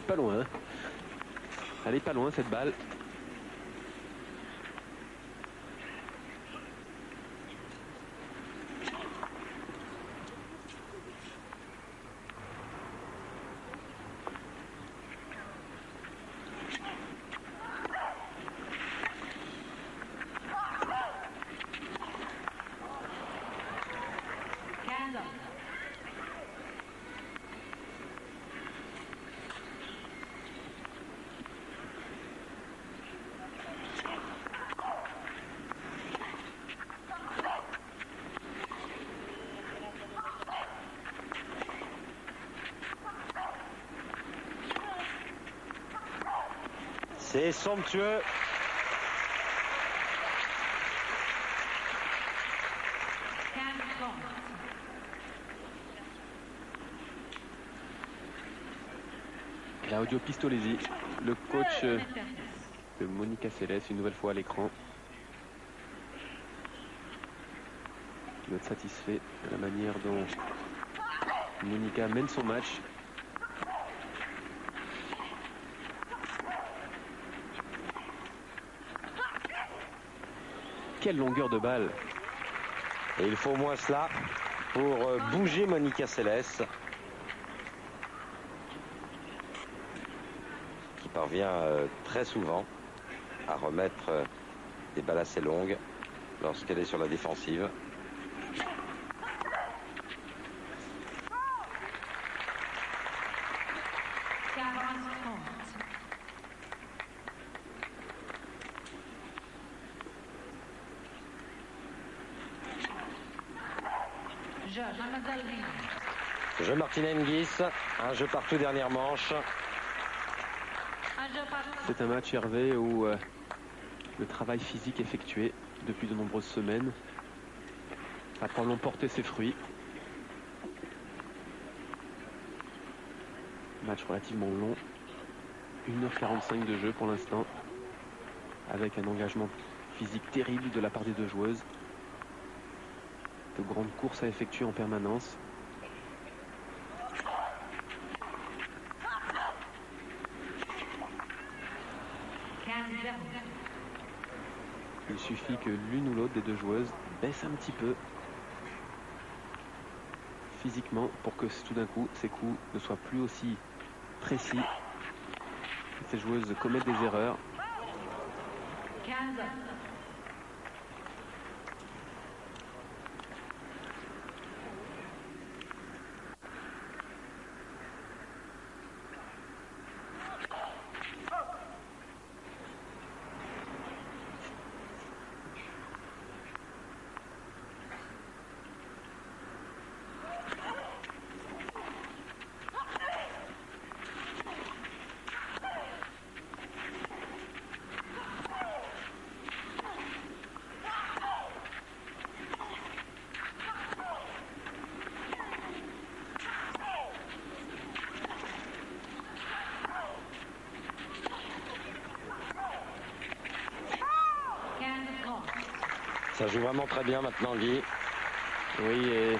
pas loin. Elle est pas loin cette balle. C'est somptueux. Claudio Pistolesi, le coach de Monica Seles, une nouvelle fois à l'écran. Il doit être satisfait de la manière dont Monica mène son match. Quelle longueur de balle. Et il faut au moins cela pour bouger Monica Seles, qui parvient très souvent à remettre des balles assez longues lorsqu'elle est sur la défensive. Jeu Martina Hingis, un jeu partout dernière manche. C'est un match, Hervé, où le travail physique effectué depuis de nombreuses semaines a probablement porté ses fruits. Match relativement long, 1h45 de jeu pour l'instant, avec un engagement physique terrible de la part des deux joueuses. De grandes courses à effectuer en permanence. Il suffit que l'une ou l'autre des deux joueuses baisse un petit peu physiquement pour que tout d'un coup ces coups ne soient plus aussi précis. Ces joueuses commettent des erreurs. Ça joue vraiment très bien maintenant, Guy. Oui, et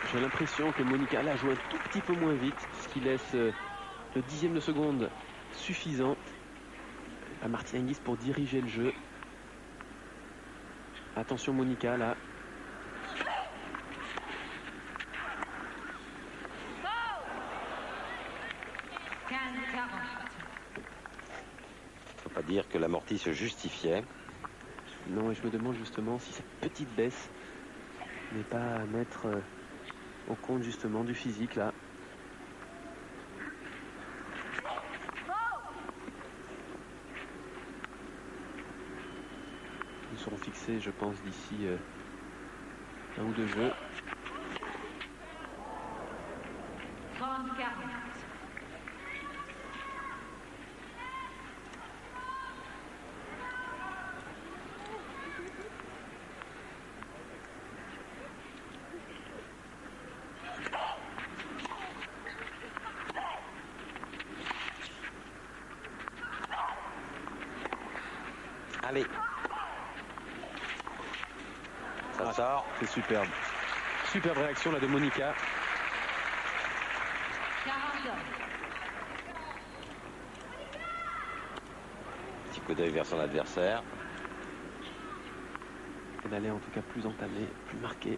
j'ai l'impression que Monica là joue un tout petit peu moins vite, ce qui laisse le dixième de seconde suffisant à Martina Hingis pour diriger le jeu. Attention Monica là. Faut pas dire que l'amorti se justifiait. Non, et je me demande justement si cette petite baisse n'est pas à mettre au compte justement du physique là. Ils seront fixés, je pense, d'ici un ou deux jeux. Allez. Ça sort. C'est superbe. Superbe réaction là de Monica. coup d'œil vers son adversaire. Et d'aller en tout cas plus entamé, plus marqué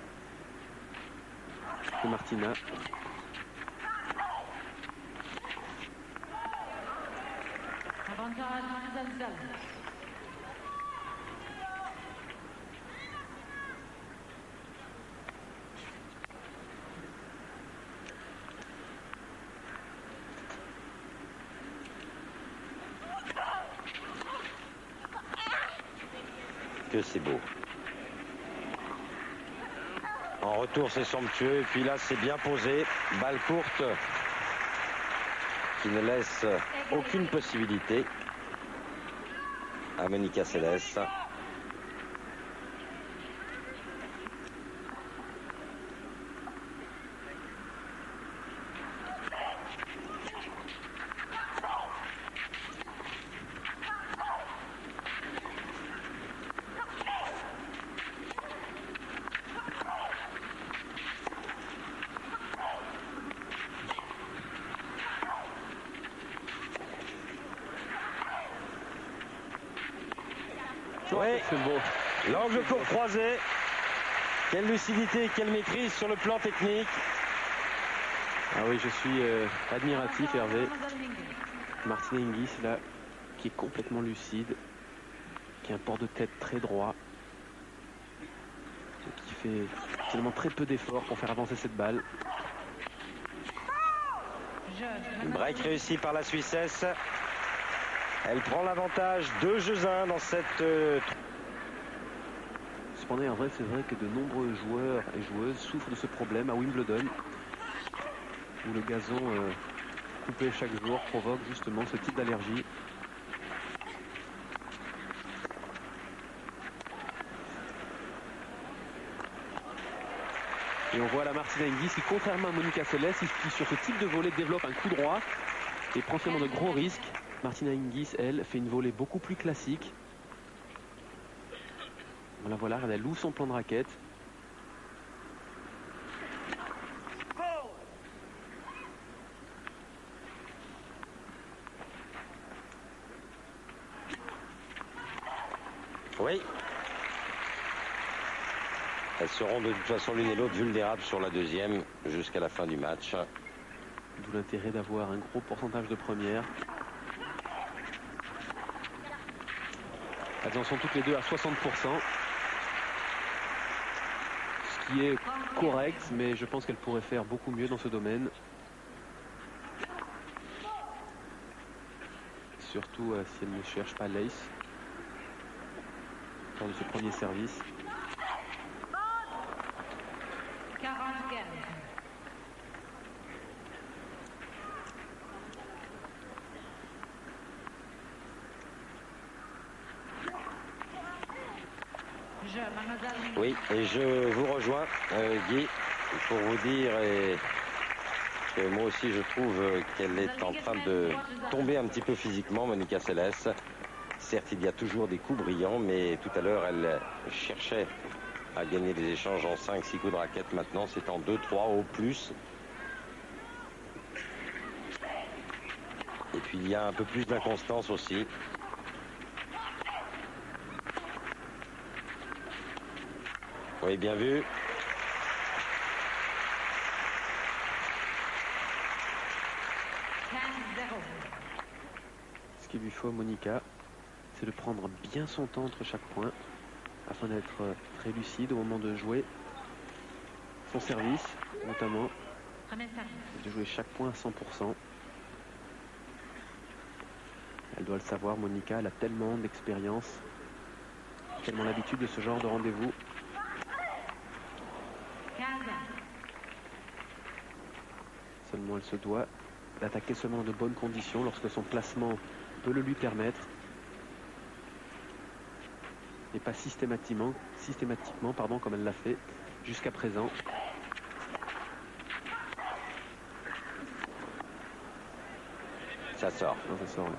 que Martina. Que c'est beau. En retour, c'est somptueux. Et puis là, c'est bien posé. Balle courte qui ne laisse aucune possibilité à Monica Seles. Oui, c'est beau. L'angle court croisé. Quelle lucidité, quelle maîtrise sur le plan technique. Ah oui, je suis admiratif, Hervé. Martina Hingis, là, qui est complètement lucide, qui a un port de tête très droit, qui fait finalement très peu d'efforts pour faire avancer cette balle. Break réussi par la Suissesse. Elle prend l'avantage 2-1 dans cette... Cependant, en vrai, c'est vrai que de nombreux joueurs et joueuses souffrent de ce problème à Wimbledon, où le gazon coupé chaque jour provoque justement ce type d'allergie. Et on voit la Martina Hingis qui, contrairement à Monica Seles, qui sur ce type de volée développe un coup droit et prend finalement de gros risques. Martina Hingis, elle, fait une volée beaucoup plus classique. Voilà, elle ouvre son plan de raquette. Oui. Elles seront de toute façon l'une et l'autre vulnérables sur la deuxième jusqu'à la fin du match. D'où l'intérêt d'avoir un gros pourcentage de première. Elles en sont toutes les deux à 60%. Ce qui est correct, mais je pense qu'elles pourraient faire beaucoup mieux dans ce domaine. Surtout si elles ne cherchent pas l'ace lors de ce premier service. Oui, et je vous rejoins, Guy, pour vous dire que moi aussi je trouve qu'elle est en train de tomber un petit peu physiquement, Monica Seles. Certes, il y a toujours des coups brillants, mais tout à l'heure, elle cherchait à gagner des échanges en 5-6 coups de raquette. Maintenant, c'est en 2-3 au plus. Et puis, il y a un peu plus d'inconstance aussi. Oui, bien vu. Ce qu'il lui faut à Monica, c'est de prendre bien son temps entre chaque point afin d'être très lucide au moment de jouer son service, notamment de jouer chaque point à 100%. Elle doit le savoir, Monica, elle a tellement d'expérience, tellement l'habitude de ce genre de rendez-vous. Seulement, elle se doit d'attaquer seulement dans de bonnes conditions lorsque son placement peut le lui permettre. Et pas systématiquement comme elle l'a fait jusqu'à présent. Ça sort. Non, ça sort. Ouais.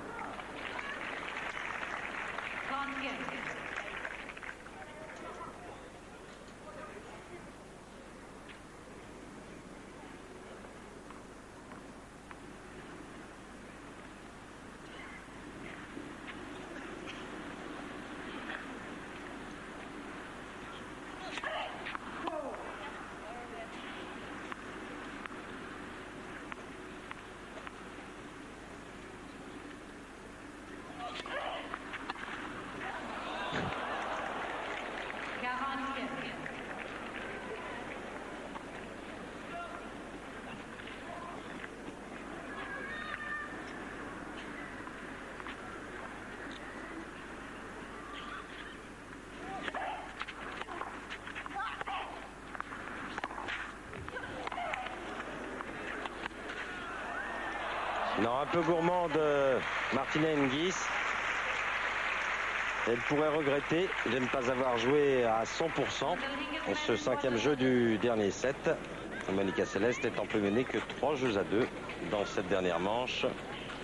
Non, un peu gourmande Martina Hingis. Elle pourrait regretter de ne pas avoir joué à 100% ce 5e jeu du dernier set. Monica Seles est en plus menée que 3-2 dans cette dernière manche.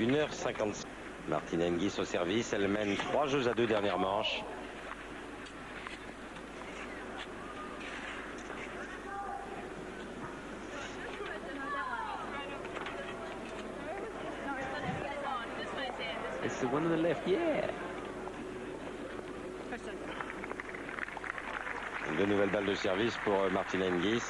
1h56. Martina Hingis au service, elle mène 3-2 dernière manche. It's the one on the left, yeah. De nouvelles balles de service pour Martina Hingis.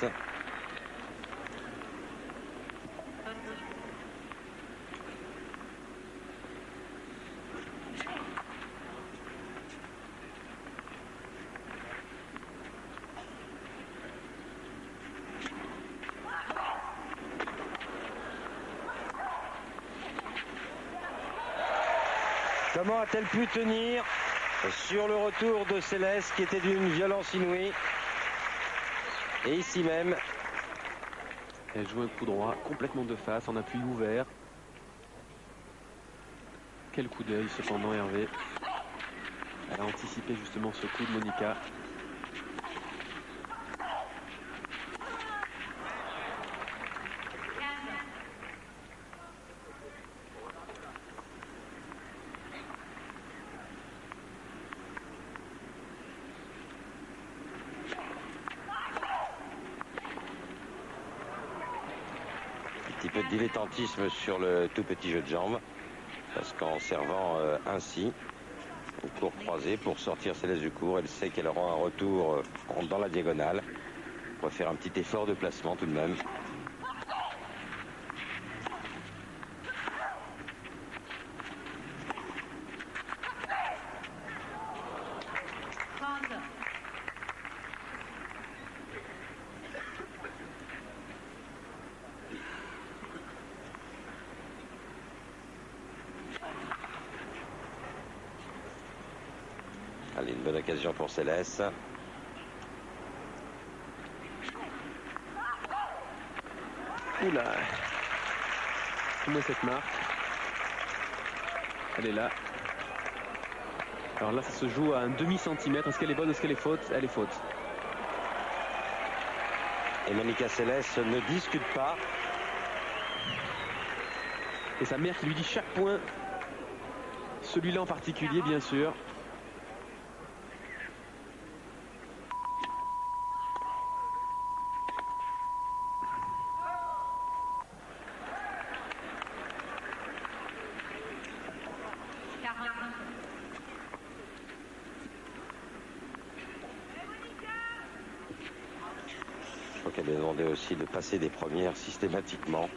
Comment a-t-elle pu tenir sur le retour de Céleste qui était d'une violence inouïe? Et ici même, elle joue un coup droit complètement de face, en appui ouvert. Quel coup d'œil cependant, Hervé. Elle a anticipé justement ce coup de Monica. Un petit peu de dilettantisme sur le tout petit jeu de jambes, parce qu'en servant ainsi au court croisé pour sortir Céleste du court, elle sait qu'elle aura un retour dans la diagonale. On va faire un petit effort de placement tout de même. Allez, une bonne occasion pour Céleste. Oula. Moi cette marque. Elle est là. Alors là, ça se joue à un demi-centimètre. Est-ce qu'elle est bonne, est-ce qu'elle est faute? Elle est faute. Et Monica Seles ne discute pas. Et sa mère qui lui dit chaque point. Celui-là en particulier, bien sûr. Je crois qu'elle a demandé aussi de passer des premières systématiquement.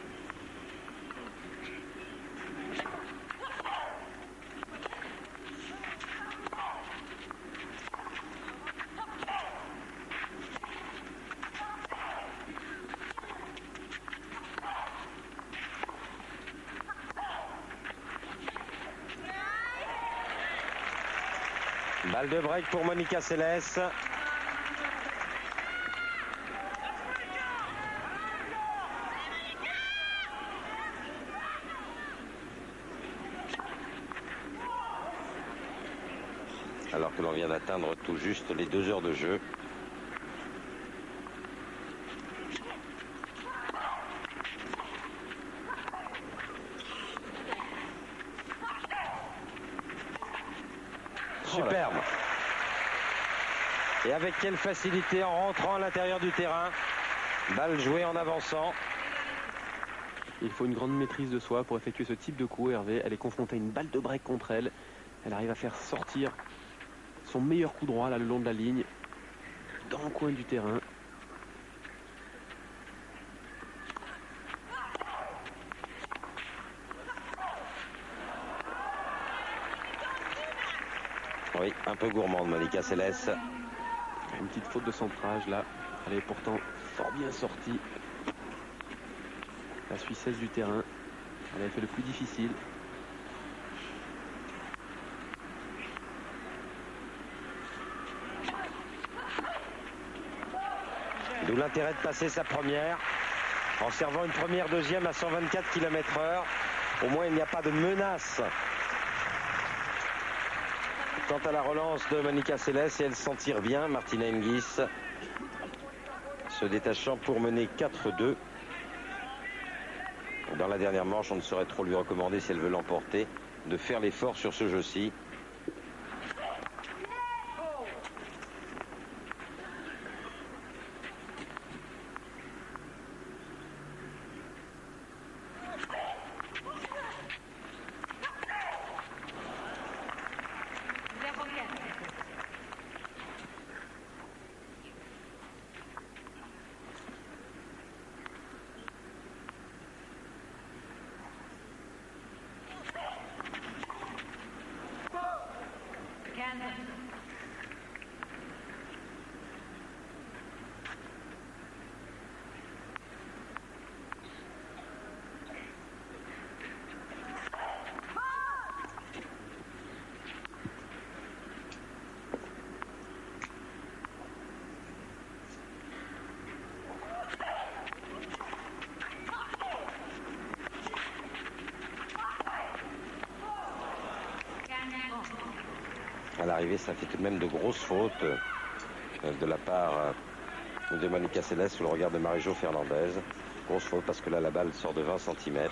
Balle de break pour Monica Seles. Alors que l'on vient d'atteindre tout juste les 2 heures de jeu. Superbe. Et avec quelle facilité en rentrant à l'intérieur du terrain. Balle jouée en avançant. Il faut une grande maîtrise de soi pour effectuer ce type de coup, Hervé. Elle est confrontée à une balle de break contre elle. Elle arrive à faire sortir son meilleur coup droit là le long de la ligne, dans le coin du terrain. Oui, un peu gourmande Monica Seles. Une petite faute de centrage là. Elle est pourtant fort bien sortie. La Suissesse du terrain. Elle avait fait le plus difficile. D'où l'intérêt de passer sa première en servant une première deuxième à 124 km/h. Au moins, il n'y a pas de menace. Quant à la relance de Monica Seles, elle s'en tire bien. Martina Hingis se détachant pour mener 4-2. Dans la dernière manche, on ne saurait trop lui recommander, si elle veut l'emporter, de faire l'effort sur ce jeu-ci. À l'arrivée, ça fait tout de même de grosses fautes de la part de Monica Seles sous le regard de Marie-Jo Fernandez. Grosse faute parce que là, la balle sort de 20 cm.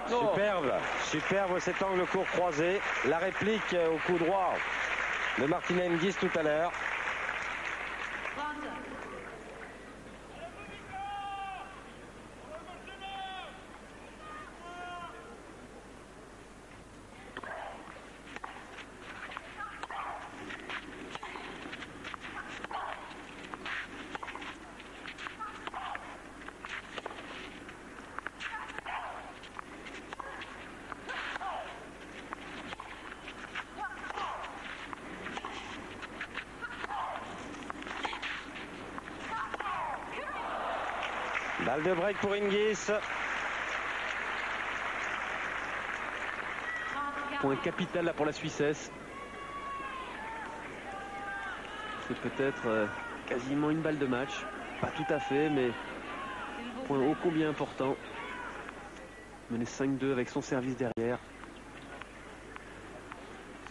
Superbe, superbe cet angle court croisé. La réplique au coup droit de Martina Hingis tout à l'heure. Balle de break pour Hingis. Point capital là pour la Suissesse. C'est peut-être quasiment une balle de match. Pas tout à fait, mais point ô combien important. Mener 5-2 avec son service derrière.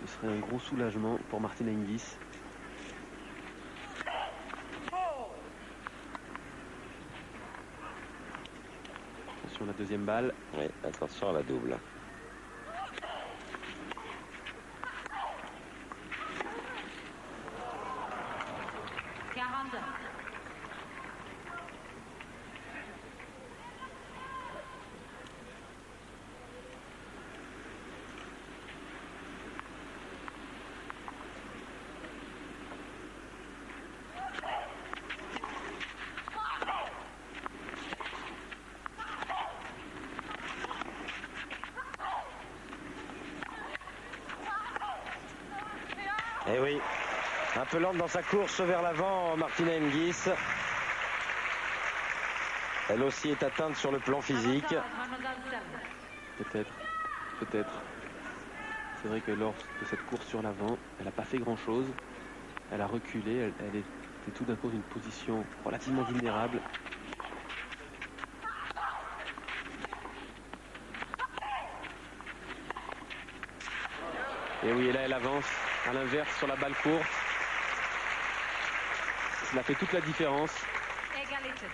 Ce serait un gros soulagement pour Martina Hingis. Attention à la deuxième balle. Oui, attention à la double. Et oui, un peu lente dans sa course vers l'avant, Martina Hingis. Elle aussi est atteinte sur le plan physique. Peut-être, peut-être. C'est vrai que lors de cette course sur l'avant, elle n'a pas fait grand-chose. Elle a reculé, elle était tout d'un coup dans une position relativement vulnérable. Et oui, et là elle avance à l'inverse sur la balle courte. Cela fait toute la différence. Égalité.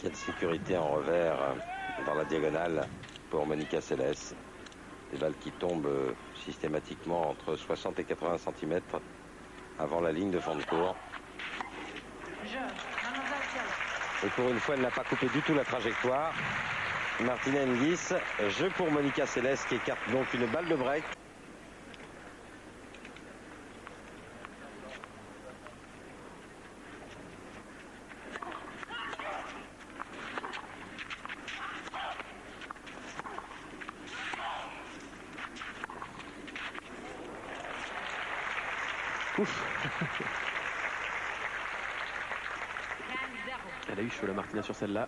Quelle sécurité en revers dans la diagonale pour Monica Seles. Des balles qui tombent systématiquement entre 60 et 80 cm avant la ligne de fond de cours. Et pour une fois, elle n'a pas coupé du tout la trajectoire. Martina Hingis, jeu pour Monica Seles qui écarte donc une balle de break. Ouf. Elle a eu chaud la Martina sur celle-là.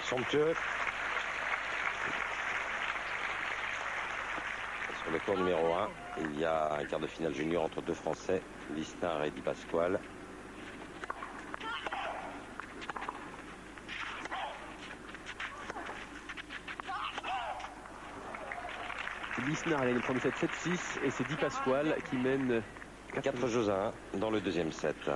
Somptueux. Sur le cours numéro 1, il y a un quart de finale junior entre deux Français, Lisnard et Di Pasquale. Lisnard a le premier set 7-6 et c'est Di Pasquale qui mène 4 jeux à 1 dans le deuxième set.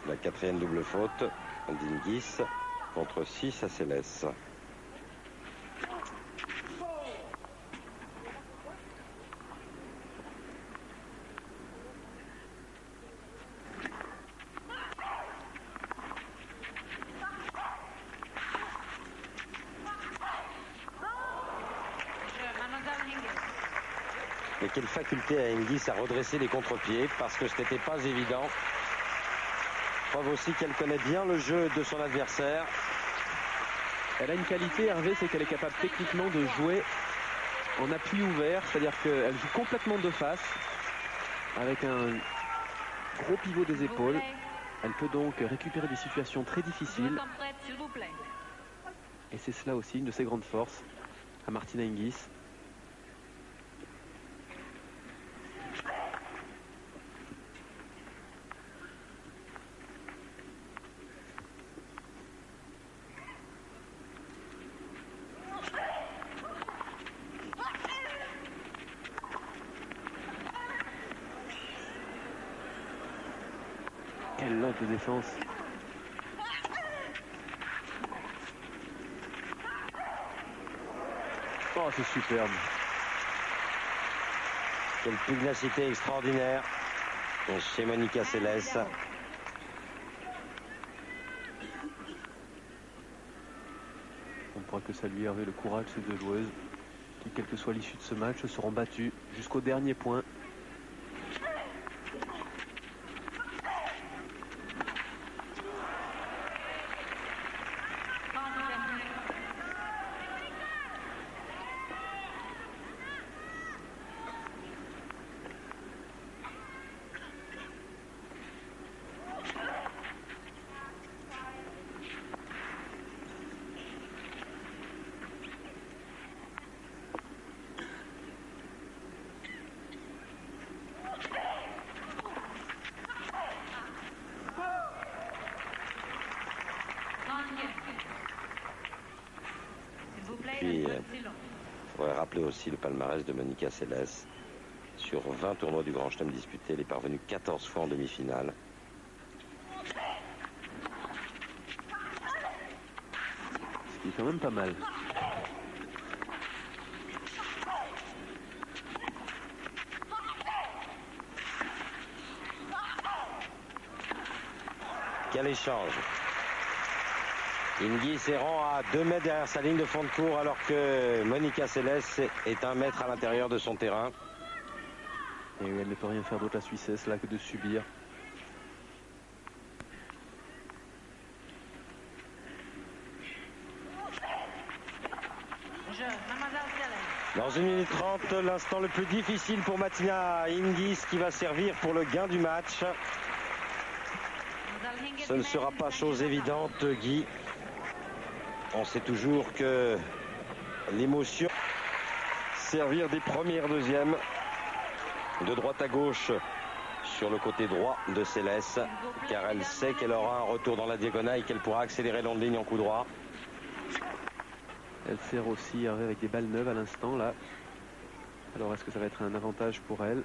La quatrième double faute d'Hingis contre 6 à Célès. Mais quelle faculté a Hingis à redresser les contre-pieds, parce que ce n'était pas évident. Preuve aussi qu'elle connaît bien le jeu de son adversaire. Elle a une qualité, Hervé, c'est qu'elle est capable techniquement de jouer en appui ouvert, c'est-à-dire qu'elle joue complètement de face, avec un gros pivot des épaules. Elle peut donc récupérer des situations très difficiles. Et c'est cela aussi une de ses grandes forces à Martina Hingis. Quelle lente de défense. Oh, c'est superbe. Quelle pugnacité extraordinaire chez Monica Seles. On pourra que saluer, Hervé, le courage de ces deux joueuses qui, quelle que soit l'issue de ce match, seront battues jusqu'au dernier point. Puis, il faudrait rappeler aussi le palmarès de Monica Seles. Sur 20 tournois du Grand Chelem disputés, elle est parvenue 14 fois en demi-finale. Ce qui est quand même pas mal. Quel échange! Hingis errant à 2 mètres derrière sa ligne de fond de cours, alors que Monica Seles est 1 mètre à l'intérieur de son terrain. Et elle ne peut rien faire d'autre, la Suissesse, là, que de subir. Dans 1 minute 30, l'instant le plus difficile pour Martina Hingis, qui va servir pour le gain du match. Ce ne sera pas chose évidente, Guy. On sait toujours que l'émotion, servir des premières, deuxièmes, de droite à gauche sur le côté droit de Célès, car elle sait qu'elle aura un retour dans la diagonale et qu'elle pourra accélérer long de ligne en coup droit. Elle sert aussi avec des balles neuves à l'instant, là. Alors, est-ce que ça va être un avantage pour elle?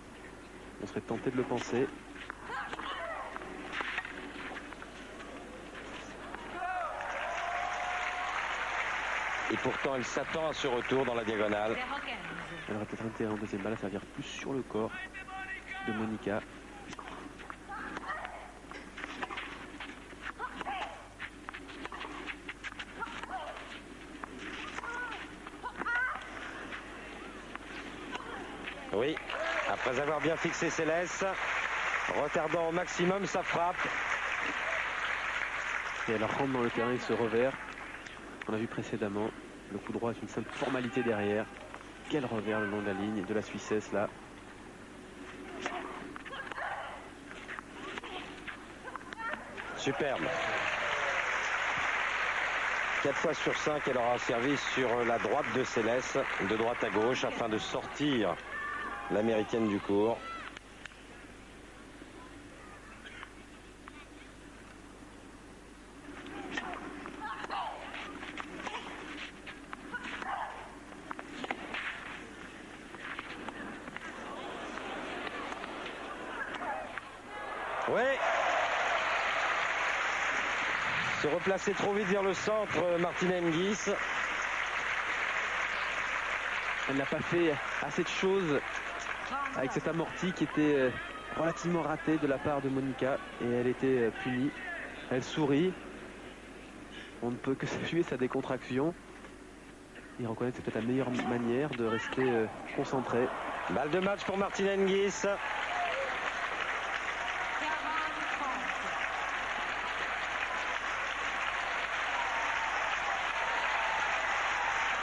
On serait tenté de le penser. et pourtant elle s'attend à ce retour dans la diagonale. Elle aurait peut-être intérêt en deuxième balle à servir plus sur le corps de Monica. Oui, après avoir bien fixé Céleste, retardant au maximum sa frappe. Et elle rentre dans le terrain et ce revers qu'on a vu précédemment. Le coup droit est une simple formalité derrière. Quel revers le long de la ligne de la Suissesse là. Superbe. 4 fois sur 5, elle aura servi sur la droite de Céleste, de droite à gauche, afin de sortir l'américaine du court. Oui. Se replacer trop vite vers le centre, Martina Hingis. Elle n'a pas fait assez de choses avec cette amortie qui était relativement ratée de la part de Monica et elle était punie. Elle sourit. On ne peut que saluer sa décontraction et reconnaître que c'est peut-être la meilleure manière de rester concentré. Balle de match pour Martina Hingis.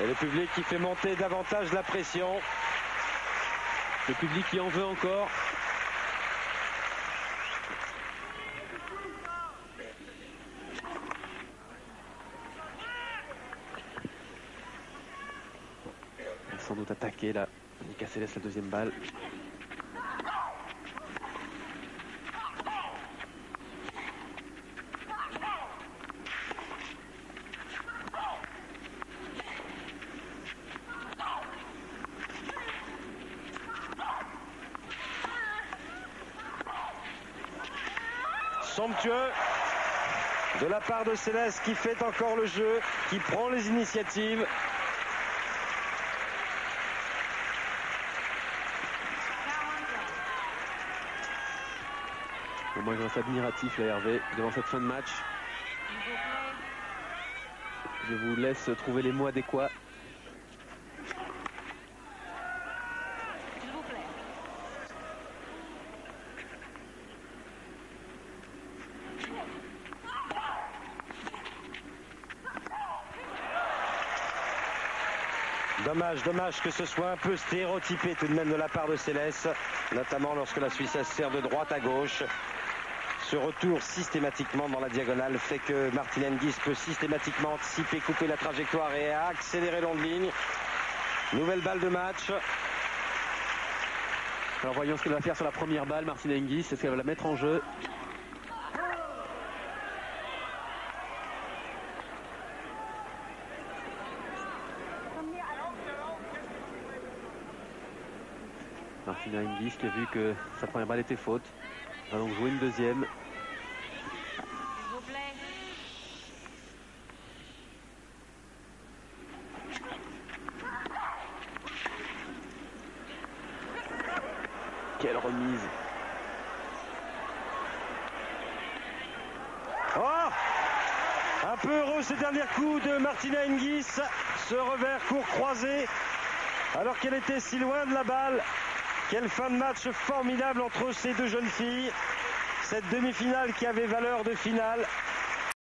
Et le public qui fait monter davantage la pression. Le public qui en veut encore. Elle va sans doute attaquer là. Monica Seles la deuxième balle. Somptueux de la part de Céleste qui fait encore le jeu, qui prend les initiatives. Bon, moi je reste admiratif là, Hervé, devant cette fin de match. Je vous laisse trouver les mots adéquats. Dommage que ce soit un peu stéréotypé tout de même de la part de Céleste, notamment lorsque la Suissesse sert de droite à gauche. Ce retour systématiquement dans la diagonale fait que Martina Hingis peut systématiquement anticiper, couper la trajectoire et accélérer long de ligne. Nouvelle balle de match. Alors voyons ce qu'elle va faire sur la première balle, Martina Hingis. Est-ce qu'elle va la mettre en jeu? Martina Hingis qui a vu que sa première balle était faute. Va donc jouer une deuxième. Quelle remise. Oh, un peu heureux ces derniers coups de Martina Hingis. Ce revers court croisé alors qu'elle était si loin de la balle. Quelle fin de match formidable entre ces deux jeunes filles. Cette demi-finale qui avait valeur de finale.